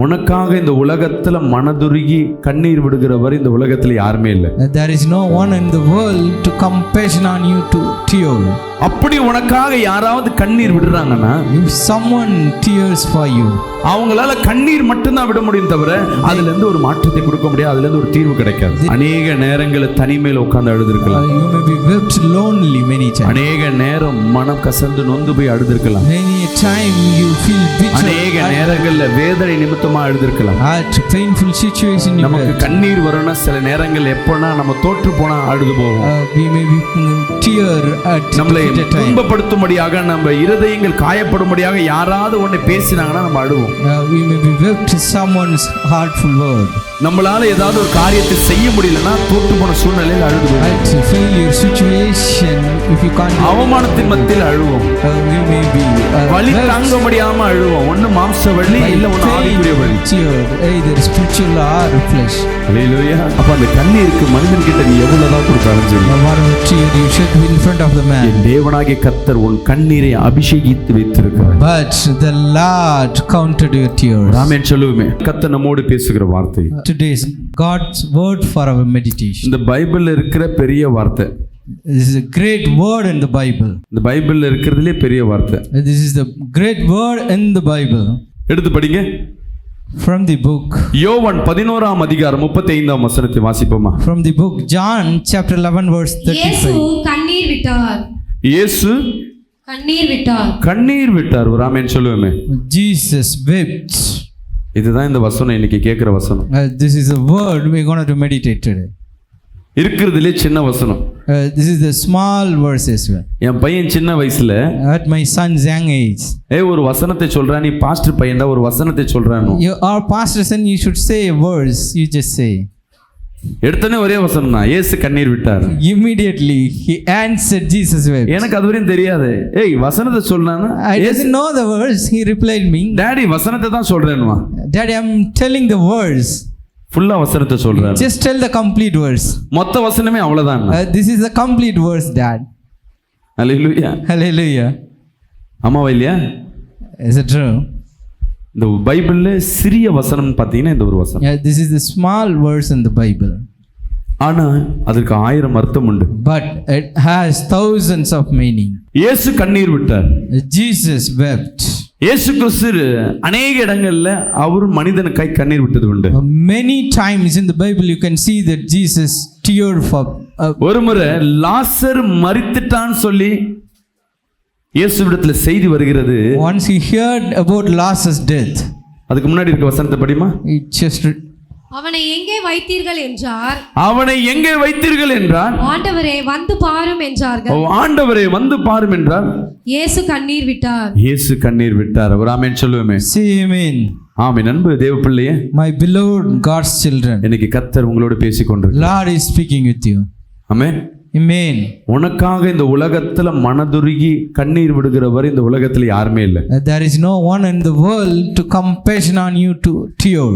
உனக்காக இந்த உலகத்துல மனதுருகி கண்ணீர் விடுகிறவர் இந்த உலகத்துல யாருமே இல்லை. There is no one in the world to compassion on you to tear. அப்படி உனக்காக யாராவது கண்ணீர் விடுறாங்கன்னா, If someone tears for you, அவங்களால கண்ணீர் மட்டும்தான் விட முடியும் தவிர அதுல இருந்து ஒரு மாற்றத்தை கொடுக்க முடியாது, அதுல இருந்து ஒரு தீர்வு கிடைக்காது. அநேக நேரங்களில் தனிமையில உட்கார்ந்து அழுதுருக்கலாம். you may be wept lonely many times. அநேக நேரம் மனம் கசந்து நொந்து போய் அழுதுருக்கலாம். Many a time you feel bitter. அநேக நேரங்கள்ல வேதனை நிமித்தமா அழுதுருக்கலாம். At painful situation you நமக்கு கண்ணீர் வரணும்னா சில நேரங்கள் எப்போனா நம்ம தோற்று போனா அழுது போவோம். we may be tear at நம்மளை துன்பப்படுத்தும்படியாக நம்ம இருதயங்கள் காயப்படும்படியாக யாராவது ஒன்றை பேசினாங்கன்னா நம்ம அழுவோம். we may be wept someone's heartful word. நம்மளால ஏதாவது ஒரு காரியத்தை செய்ய முடியலன்னா தோற்று போன சூழ்நிலையில் அழுதுவோம். At failure situation if you can't, அவமானத்தின் மத்தியில் அழுவோம். we may be வலி தாங்க முடியாம அழுவோம். ஒன்னு மாம்ச வலி இல்ல ஒன்னு ஆவிக்குரிய வலி, either spiritual or flesh. ஹல்லேலூயா. அப்ப அந்த கண்ணீருக்கு மனிதன் கிட்ட நீ எவ்வளவுதான் கொடுத்தாலும் சரி, whatever tear you shed in front of the man, என் தேவனாகிய கர்த்தர் உன் கண்ணீரை அபிஷேகித்து வைத்திருக்கிறார். but the Lord counted your tears. ஆமென் சொல்லுவோமே. கர்த்தர் நம்மோடு பேசுகிற வார்த்தை Today's God's word for our meditation. இந்த பைபிள்ல இருக்கிற பெரிய வார்த்தை. This is a great word in the Bible. இந்த பைபிள்ல இருக்கிறதுலே பெரிய வார்த்தை. This is the great word in the Bible. எடுத்து படிங்க. From the book, யோவான் 11ஆம் அதிகாரம் 35ஆம் வசனத்தை வாசிப்போமா? from the book John chapter 11 verse 35. இயேசு கண்ணீர் விட்டார். இயேசு கண்ணீர் விட்டார். கண்ணீர் விட்டார். ஒரு ஆமென் சொல்லுவோமே. Jesus wept. இதுதான் இந்த வசனம் இன்னைக்கு கேட்கிற வசனம். This is a word we're going to meditate today. இருக்கிறதுலே சின்ன வசனம். This is the small verses. என் பையன் சின்ன வயசுல At my son's young age, ஒரு வசனத்தை சொல்றான். நீ பாஸ்டர் பையன்டா ஒரு வசனத்தை சொல்றானோ. you are pastor son, you should say a verse. You just say. எடுத்தனே ஒரே வசனம் தான், இயேசு கண்ணீர் விட்டார். Immediately he answered, Jesus wept. எனக்கு அதுவரையும் தெரியாது. வசனத்தை சொல்றானா? I didn't know the verse. He replied me, daddy வசனத்தை தான் சொல்றேன்மா. Daddy, I'm telling the verse. ஃபுல்லா வசனத்தை சொல்றாரு. Just tell the complete verse. மொத்த வசனமே அவ்வளவுதான். This is the complete verse, Dad. Hallelujah. Hallelujah. ஆமாவா இல்லையா? Is it true? இந்த பைபிள்ல சிறிய வசனம் பார்த்தீங்கன்னா இந்த ஒரு வசனம். This is the small verse in the Bible. ஆனா அதற்கு 1000 அர்த்தம் உண்டு. But it has thousands of meaning. இயேசு கண்ணீர் விட்டார். Jesus wept. இயேசு கிறிஸ்து அநேக இடங்கள்ல அவர் மனிதனுக்காய் கண்ணீர் விட்டது உண்டு. Many times in the Bible you can see that Jesus teared for. ஒரு முறை லாசர் மரித்துட்டான்னு சொல்லி இயேசுவிடத்துல செய்தி வருகிறது. Once he heard about Lazarus' death. அதுக்கு முன்னாடி இருக்க வசனத்தை படிமா. அவனை எங்கே வைத்தீர்கள் என்றார். அவனை எங்கே வைத்தீர்கள் என்றார். ஆண்டவரே வந்து பாரும் என்றார்கள். ஆண்டவரே வந்து பாரும் என்றார். இயேசு கண்ணீர் விட்டார். இயேசு கண்ணீர் விட்டார். ஒரு ஆமென் சொல்லுவோமே. Say amen. ஆமென். அன்பு தேவ பிள்ளையே, My beloved God's children, இன்னைக்கு கர்த்தர் உங்களோடு பேசிக்கொண்டிருக்கிறார். Lord is speaking with you. Amen. Amen. உனக்காக இந்த உலகத்துல மனதுருகி கண்ணீர் விடுகிறவர் இந்த உலகத்துல யாருமே இல்லை. There is no one in the world to compassion on you to tear.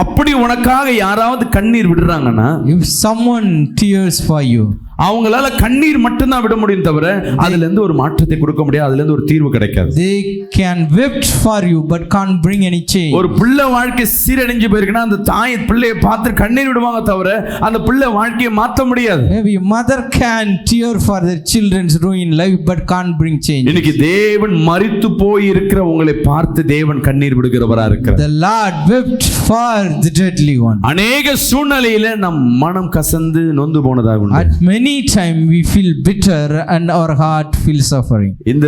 அப்படி உனக்காக யாராவது கண்ணீர் விடுறாங்கன்னா, If someone tears for you, அவங்களால கண்ணீர் மட்டும்தான் விட முடியும் தவிர அதுல இருந்து ஒரு மாற்றத்தை கொடுக்க முடியாது, அதுல இருந்து ஒரு தீர்வு கிடைக்காது. they can wept for you but can't bring any change. ஒரு பிள்ளை வாழ்க்கை சீரடைஞ்சு போயிருக்குன்னா அந்த தாய் பிள்ளையை பார்த்து கண்ணீர் விடுவாங்க தவிர அந்த பிள்ளை வாழ்க்கையை மாற்ற முடியாது. Maybe mother can tear for their children's ruined life but can't bring change. இன்னைக்கு தேவன் மரித்து போய் இருக்கிற உங்களை பார்த்து தேவன் கண்ணீர் விடுகிறவரா இருக்கிறார். The Lord wept for the deadly one. அநேக சூழ்நிலையில நம் மனம் கசந்து நொந்து போனதாக உண்டு. At many time we feel bitter and our heart feels suffering. இந்த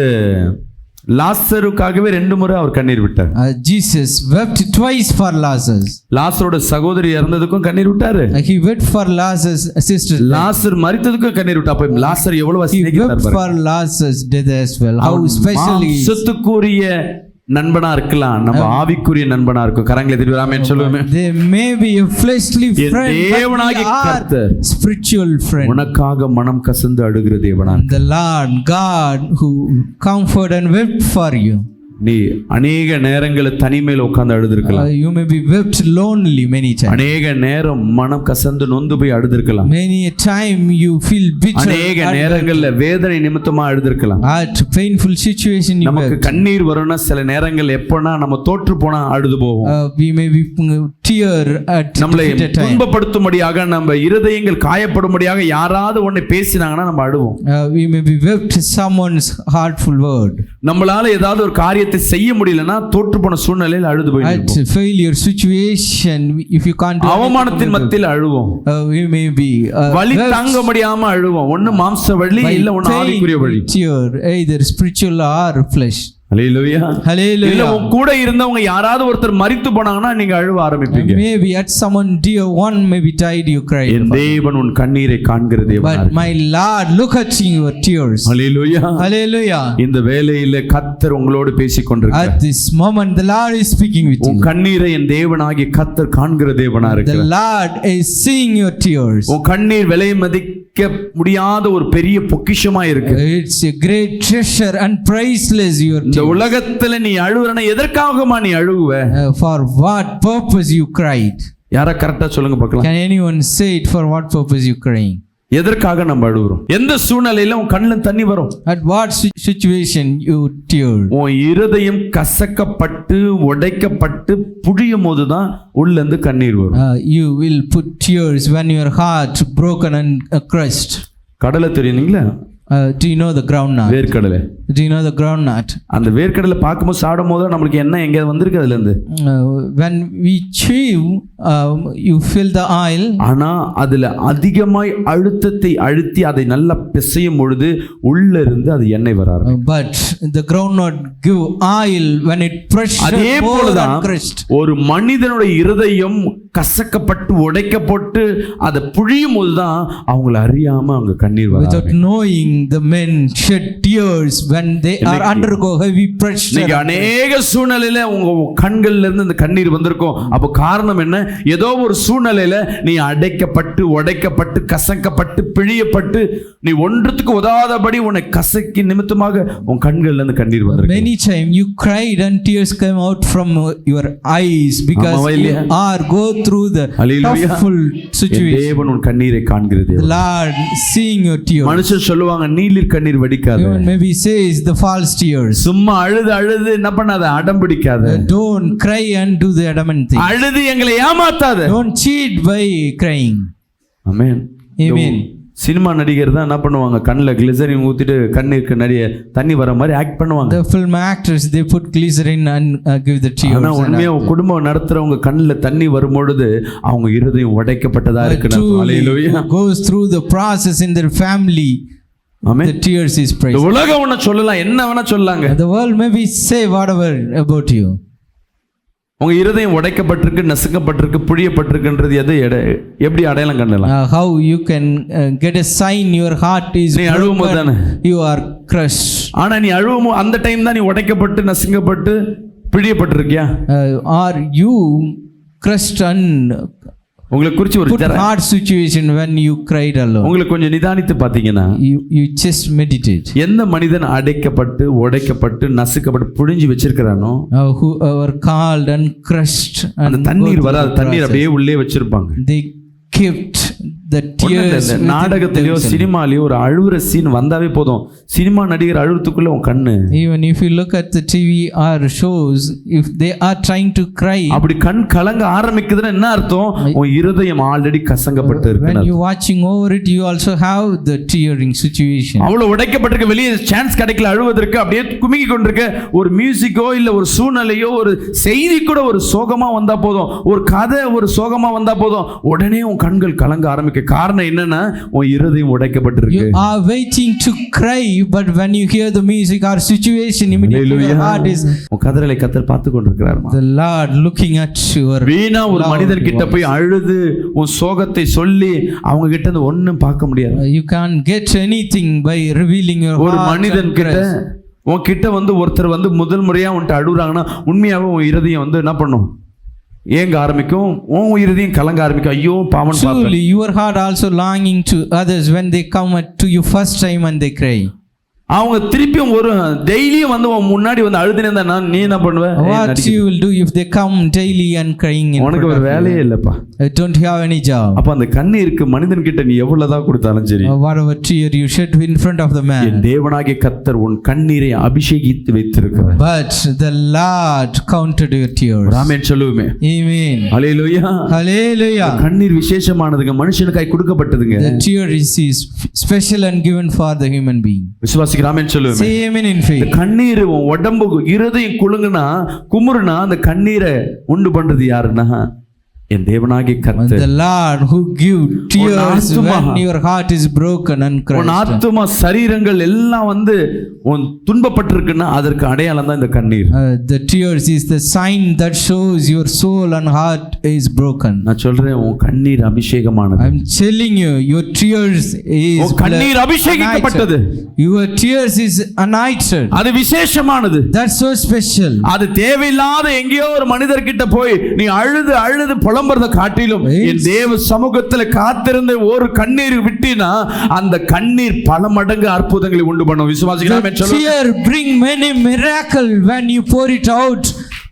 லாசருக்காகவே 2 முறை அவர் கண்ணீர் விட்டார். Jesus wept twice for Lazarus. லாசரோட சகோதரி இறந்ததுக்கும் கண்ணீர் விட்டாரு. He wept for Lazarus' sister. லாசர் மரித்ததுக்கும் கண்ணீர் விட்டா. அப்ப லாசர் எவ்வளவு He wept for Lazarus' death as well. How especially மாம்சத்துக்குரிய நண்பனா இருக்கலாம், நம்ம ஆவிக்குரிய நண்பனா இருக்கும். கரங்களை தட்டி ஆமென் சொல்லுவோமே. They may be a fleshly friend, தேவனாகிய கர்த்தர் spiritual friend. உனக்காக மனம் கசந்து அழுகிற தேவனா. The Lord God who comforted and wept for you. நீ அநேக நேரங்களில் தனிமையில் உட்கார்ந்து அழுதுருக்கலாம். You may be wept lonely many times. அநேக நேரம் மனம் கசந்து நொந்து போய் அழுதுருக்கலாம். Many a time you feel bitter. அநேக நேரங்கள்ல வேதனை நிமித்தமா அழுதுருக்கலாம். At painful situation you நமக்கு wept. கண்ணீர் வரும்னா சில நேரங்கள் எப்போனா நம்ம தோற்று போனா அழுது போவோம். We may be tear at நம்மளை a time. துன்பப்படுத்தும்படியாக நம்ம இருதயங்கள் காயப்படும்படியாக யாராவது ஒன்னை பேசினாங்கன்னா நம்ம அழுவோம். We may be wept someone's heartful word. நம்மளால ஏதாவது ஒரு காரியத்தை செய்ய முடியலன்னா தோற்று போன சூழ்நிலையில் அழுது At போயிருப்போம். failure situation, if you can't do அவமானத்தின் மத்தியில் அழுவோம். we may be வலி wept தாங்க முடியாம அழுவோம். ஒண்ணு மாம்ச வலி by இல்ல ஒண்ணு pain ஆவிக்குரிய வலி. tear, either spiritual or flesh. Hallelujah. Hallelujah. இல்ல உங்க கூட இருந்தவங்க யாராவது ஒருத்தர் மரித்து போனாங்கன்னா நீங்க அழுவ ஆரம்பிப்பீங்க. Maybe at someone dear one maybe died, you cried. என் தேவன் உன் கண்ணீரை காண்கிற தேவனாக But இருக்கிறார். my Lord look at your tears. Hallelujah. Hallelujah. இந்த வேளையில கர்த்தர் உங்களோடு பேசிக் கொண்டிருக்கிறார். At this moment the Lord is speaking with உன் you. கண்ணீரை என் தேவனாகிய கர்த்தர் காண்கிற தேவனா The இருக்கிறார். Lord is seeing your tears. உன் கண்ணீர் விலை மதிக்க முடியாத ஒரு பெரிய பொக்கிஷமா இருக்கு. It's a great treasure and priceless your இந்த tears. உலகத்துல நீ அழுவுறனா எதற்காகமா நீ அழுவுவ? For what purpose you cried? யாரா கரெக்டா சொல்லுங்க பார்க்கலாம். Can anyone say it? For what purpose you crying? எதற்காக நம்ம அழுகுறோம்? எந்த சூழ்நிலையில உன் கண்ணுல தண்ணி வரும்? At what situation you teared? உன் இருதயம் கசக்கப்பட்டு உடைக்கப்பட்டு புழியும் போதுதான் உள்ள இருந்து கண்ணீர் வரும். You will put tears when your heart broken and crushed. கடலை தெரியுங்களா? Do you know the groundnut? வேர்க்கடலை. Do you know the groundnut? அந்த வேர்க்கடலை பார்க்கும்போது சாடும் போது நம்மளுக்கு என்ன எங்க வந்திருக்கு அதுல இருந்து? When we chew, you feel the oil. ஆனா அதுல அதிகமாய் அழுத்தத்தை அழுத்தி அதை நல்லா பிசையும் பொழுது உள்ள இருந்து அது எண்ணெய் வர ஆரம்பிக்கும். But the groundnut give oil when it pressure அதே more போலதான் and crushed. ஒரு மனிதனுடைய இருதயம் கசக்கப்பட்டு உடைக்கப்பட்டு அதை புழியும் போதுதான் அவங்களை அறியாம அவங்க கண்ணீர் வர Without ஆரம்பிக்கும். knowing, the men shed tears when they are undergo heavy pressure. நீங்க அநேக சூழ்நிலையில உங்க கண்கள்ல இருந்து இந்த கண்ணீர் வந்திருக்கும். அப்ப காரணம் என்ன? ஏதோ ஒரு சூழ்நிலையில நீ அடைக்கப்பட்டு உடைக்கப்பட்டு கசக்கப்பட்டு பிழியப்பட்டு நீ ஒன்றுத்துக்கு உதவாதபடி உன்னை கசக்கி நிமித்தமாக உன் கண்கள்ல இருந்து கண்ணீர் வந்திருக்கு. Many times you cried and tears came out from your eyes because you are go through the toughful situation. தேவன் உன் கண்ணீரை காண்கிறது. The Lord seeing your tears. மனுஷன் சொல்லுவாங்க நீலிர் கண்ணீர் வடிக்காத. Even maybe says the false tears. சும்மா அழுது அழுது என்ன பண்ணாத, அடம் பிடிக்காத. Don't cry and do the adamant thing. அழுது எங்களை ஏமாத்தாத. Don't cheat by crying. Amen. Amen. Cinema நடிகர் தான் என்ன பண்ணுவாங்க, கண்ணில் கிளிசரின் ஊத்திட்டு கண்ணிற்கு நிறைய தண்ணி வர மாதிரி ஆக்ட் பண்ணுவாங்க. The film actors they put glycerin and give the tears. ஆனா உண்மையா குடும்பம் நடத்துறவங்க கண்ணில் தண்ணி வரும்பொழுது அவங்க இருதயம் உடைக்கப்பட்டதா இருக்கு. ஹல்லேலூயா. Goes through the process in their family. Amen. The tears is praise. இந்த உலகம் ஒண்ணு சொல்லலாம், என்ன வேணா சொல்லாங்க. The world maybe say whatever about you. உங்க இருதயம் உடைக்கப்பட்டிருக்கு, நசுக்கப்பட்டிருக்கு, புழியப்பட்டிருக்குன்றது எப்படி அடையாளம் கண்டலாம்? How you can get a sign your heart is நீ அழுவும்போது தானே you are crushed. ஆனா நீ அழுவும் அந்த டைம் தான் நீ உடைக்கப்பட்டு நசுங்கப்பட்டு பிழியப்பட்டிருக்கியா? Are you crushed and உங்களுக்கு குறிச்சு ஒரு put hard situation when you cried alone? உங்களுக்கு கொஞ்சம் நிதானித்து பாத்தீங்கன்னா you just meditate. எந்த மனிதன் அடைக்கப்பட்டு உடைக்கப்பட்டு நசுக்கப்பட்டு புழிஞ்சு வச்சிருக்கிறானோ Who are called and crushed அந்த and தண்ணீர் வராது, தண்ணீர் அப்படியே உள்ளே வச்சிருப்பாங்க. they kept the tears. நாடகத்திலயோ சினிமாலயோ ஒரு அழுவுற சீன் வந்தாவே போதும், சினிமா நடிகர் அழுறதுக்குள்ள உன் கண்ணு. Even if you look at the TV or shows, if they are trying to cry, அப்படி கண் கலங்க ஆரம்பிக்குதுன்னா என்ன அர்த்தம்? உன் இருதயம் ஆல்ரெடி கசங்கப்பட்டு இருக்கு. when you watching over it, you also have the tearing situation. அவ்வளவு உடைக்கப்பட்டிருக்க, வெளியே சான்ஸ் கிடைக்கல அழுவதற்கு, அப்படியே குமிக்கி கொண்டிருக்க ஒரு மியூசிக்கோ இல்ல ஒரு சூழ்நிலையோ ஒரு செய்தி கூட ஒரு சோகமா வந்தா போதும், ஒரு கதை ஒரு சோகமா வந்தா போதும், உடனே உன் கண்கள் கலங்க ஆரம்பிக்க. காரணம் என்னன்னா உன் இருதயம் உடைக்கப்பட்டிருக்கு. You are waiting to cry, but when you hear the music or situation, immediately your heart is. உன் கதறலை கர்த்தர் பார்த்து கொண்டிருக்கிறார். The Lord looking at your. வீணா ஒரு மனிதன் கிட்ட போய் அழுது உன் சோகத்தை சொல்லி அவங்க கிட்ட இருந்து ஒண்ணும் பார்க்க முடியாது. You can't get anything by revealing your heart. ஒரு மனிதன் கிட்ட உன் கிட்ட வந்து ஒருத்தர் வந்து முதல் முறையா உன்கிட்ட அழுகுறாங்கன்னா உண்மையாவே உன் இருதயம் வந்து என்ன பண்ணும்? ஏங்க ஆரம்பிக்கும், உன் இருதயம் கலங்க ஆரம்பிக்கும். ஐயோ பாவம். Surely your heart also longing to others when they come to you first time and they cry. அவங்க திருப்பியும் ஒரு டெய்லியும் வந்து உன் முன்னாடி வந்து அழுதுனே இருந்தா நீ என்ன பண்ணுவ? What you will do if they come daily and crying in உனக்கு front ஒரு of வேலையே you? இல்லப்பா. I don't have any job. அப்ப அந்த கண்ணீருக்கு மனிதன் கிட்ட நீ எவ்வளவுதான் கொடுத்தாலும் சரி, Whatever tear you shed in front of the N man. தேவனாகிய கர்த்தர் உன் கண்ணீரை அபிஷேகித்து வைத்திருக்கிறார். But the Lord counted your tears. ஆமென் சொல்லுவோமே. Amen. ஹல்லேலூயா. Hallelujah. கண்ணீர் விசேஷமானதுங்க, மனுஷனுக்காய் கொடுக்கப்பட்டதுங்க. The tear is special and given for the human being. விசுவாசிக்கிற ஆமென் சொல்லுவோமே. Say amen in faith. கண்ணீர் உன் உடம்பு இருதயம் குலுங்குனா குமுறுனா அந்த கண்ணீரை உண்டு பண்றது யாருன்னா என் தேவனாகிய And கர்த்தர். the Lord who give tears ஆத்துமா. when your heart is broken and உன் crushed. ஆத்துமா சரீரங்கள் எல்லாம் வந்து உன் துன்பப்பட்டிருக்குன்னா அதற்கு அடையாளம் தான் இந்த கண்ணீர். The tears is the sign that shows your soul and heart is broken. நான் சொல்றேன் உன் கண்ணீர் அபிஷேகமானது. I'm telling you, your tears is உன் கண்ணீர் அபிஷேகிக்கப்பட்டது. Your tears is anointed. அது விசேஷமானது. That's so special. அது தேவையில்லாத எங்கேயோ ஒரு மனிதர்கிட்ட போய் நீ அழுது அழுது புலம்புறத காட்டிலும் என் தேவ சமூகத்துல காத்திருந்த ஒரு கண்ணீர் விட்டினா அந்த கண்ணீர் பல மடங்கு அற்புதங்களை உண்டு பண்ணும். விசுவாசிக்கிறேன் Tear bring many miracle when you pour it out.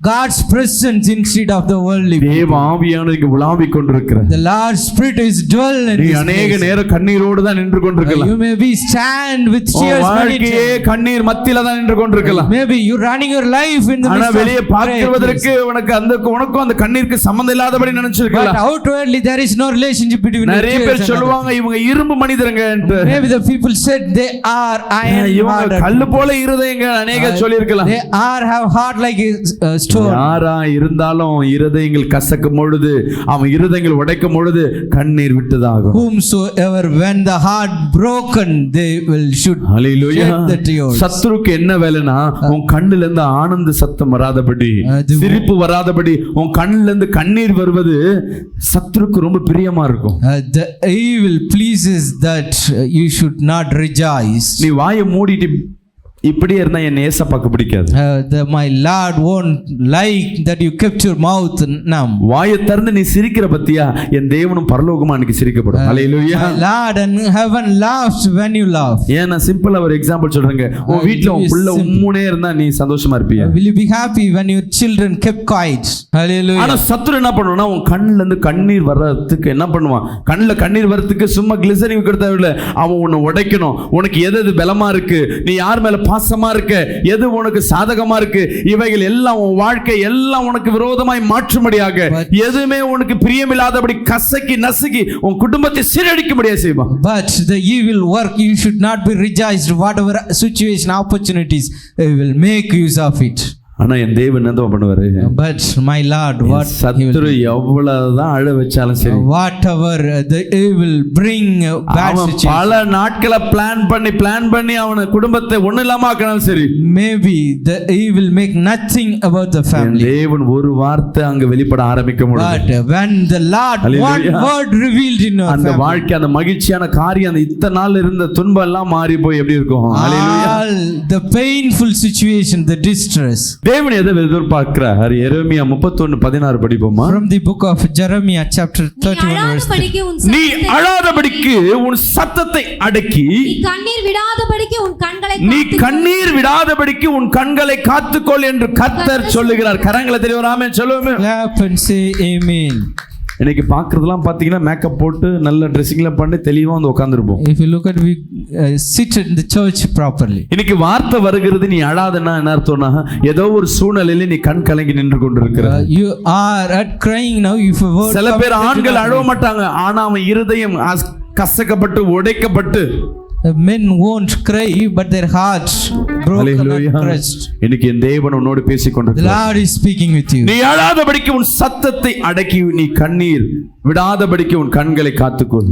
God's presence instead of the worldly. தேவ ஆவியானவர் இங்கு உலாவிக் கொண்டிருக்கிறார். The Lord's Spirit is dwell in நீ this அநேக place. நேரம் கண்ணீரோடு தான் நின்று கொண்டிருக்கலாம். You may be stand with உன் tears many வாழ்க்கையே times. கண்ணீர் மத்தியில தான் நின்று கொண்டிருக்கலாம். Maybe you running your life in the ஆனா midst வெளியே of prayer. பார்க்கிறதற்கு உனக்கும் அந்த கண்ணீருக்கு சம்பந்தம் இல்லாதபடி But நினைச்சிருக்கலாம். outwardly there is no relationship between your நிறைய tears பேர் and சொல்லுவாங்க இவங்க இரும்பு மனிதருங்க. maybe the people said they are iron இவங்க hearted. கல்லு போல இருதயங்க அநேக சொல்லியிருக்கலாம். They are have heart like a stone. யாரா இருந்தாலும் இருதயங்கள் கசக்கும் பொழுது அவன் இருதயங்கள் உடைக்கும் பொழுது கண்ணீர் விட்டுதாகும். Whomsoever when the heart broken they will should hallelujah. shed the tears. சத்துருக்கு என்ன வேலைனா உன் கண்ணுல இருந்து ஆனந்த சத்தம் வராதபடி, சிரிப்பு வராதபடி உன் கண்ணுல இருந்து கண்ணீர் வருவது சத்துருக்கு ரொம்ப பிரியமா இருக்கும். The evil pleases that you should not rejoice. நீ வாயை மூடிட்டு இப்படியே இருந்தா என் ஏசப்பாக்கு பிடிக்காது. My Lord won't like that you kept your mouth numb. வாயை திறந்து நீ சிரிக்கிற பத்தியா என் தேவனும் பரலோகமா அன்னைக்கு சிரிக்கப்படும். ஹல்லேலூயா. My Lord and heaven laughs when you laugh. ஏன் நான் சிம்பிளா ஒரு எக்ஸாம்பிள் சொல்றேங்க. உன் வீட்ல உன் புள்ள உம்முனே இருந்தா நீ சந்தோஷமா இருப்பியா? Will you be happy when your children kept quiet? Hallelujah. ஆனா சத்துரு என்ன பண்ணுவானா உன் கண்ணுல இருந்து கண்ணீர் வர்றதுக்கு என்ன பண்ணுவான்? கண்ணுல கண்ணீர் வர்றதுக்கு சும்மா கிளிசரின் கொடுத்தா இல்ல, அவன் உன்னை உடைக்கணும். உனக்கு எது பலமா இருக்கு, நீ யார் மேல பாசமா இருக்க, எது உனக்கு சாதகமா இருக்கு, இவைகள் எல்லாம் உன் வாழ்க்கை எல்லாம் உனக்கு விரோதமாய் மாற்றும்படியாக, எதுவுமே உனக்கு பிரியமில்லாதபடி கசக்கி நசுக்கி உன் குடும்பத்தை சீரழிக்கும்படியா செய்வான். But the evil work you should not be rejoiced. Whatever situation opportunities will make use of it. ஆனா என் தேவன் என்ன பண்ணுவாரு? But my Lord, what சத்துரு எவ்வளவுதான் அழ வச்சாலும் சரி, whatever the evil bring bad situation, பல நாட்களை பிளான் பண்ணி அவன குடும்பத்தை ஒண்ணு இல்லாம ஆக்கினாலும் சரி, maybe the evil make nothing about the family. தேவன் ஒரு வார்த்தை அங்க வெளிப்பட ஆரம்பிக்க முடியும். But when the Lord one word revealed in your அந்த family, வாழ்க்கை அந்த மகிழ்ச்சியான காரியம் அந்த இத்தனை நாள் இருந்த துன்பம் எல்லாம் மாறி போய் எப்படி இருக்கும்? all the painful situation, the distress. தேவன் எதை எதிர்பார்க்கிறார்? எரேமியா 31:16 படிப்போமா? From the book of Jeremiah chapter 31 verse 3. நீ அழாதபடிக்கு உன் சத்தத்தை அடக்கி, நீ கண்ணீர் விடாதபடிக்கு உன் கண்களை நீ கண்ணீர் விடாதபடிக்கு உன் கண்களை காத்துக்கொள் என்று கர்த்தர் சொல்லுகிறார். கரங்களை தெரியவராமே சொல்லுவோமே. Clap and say amen. இன்னைக்கு பார்க்கறதெல்லாம் பார்த்தீங்கன்னா மேக்கப் போட்டு நல்ல ட்ரெஸ்ஸிங்லாம் பண்ணி தெளிவாக வந்து உட்காந்துருப்போம். If you look at we sit in the church properly. இன்னைக்கு வார்த்தை வருகிறது, நீ அழாதன்னா என்ன அர்த்தம்னா ஏதோ ஒரு சூழ்நிலையில நீ கண் கலங்கி நின்று கொண்டிருக்கிற. You are at crying now. If a word சில பேர் ஆண்கள் அழ மாட்டாங்க, ஆனா அவன் இருதயம் கசக்கப்பட்டு உடைக்கப்பட்டு. Men won't cry, but their hearts broken and crushed. இன்னைக்கு என் தேவன் உன்னோடு பேசிக் The கொண்டிருக்கிறார். Lord is speaking with you. நீ அழாதபடிக்கு உன் சத்தத்தை அடக்கி, நீ கண்ணீர் விடாதபடிக்கு உன் கண்களை காத்துக்கொள்.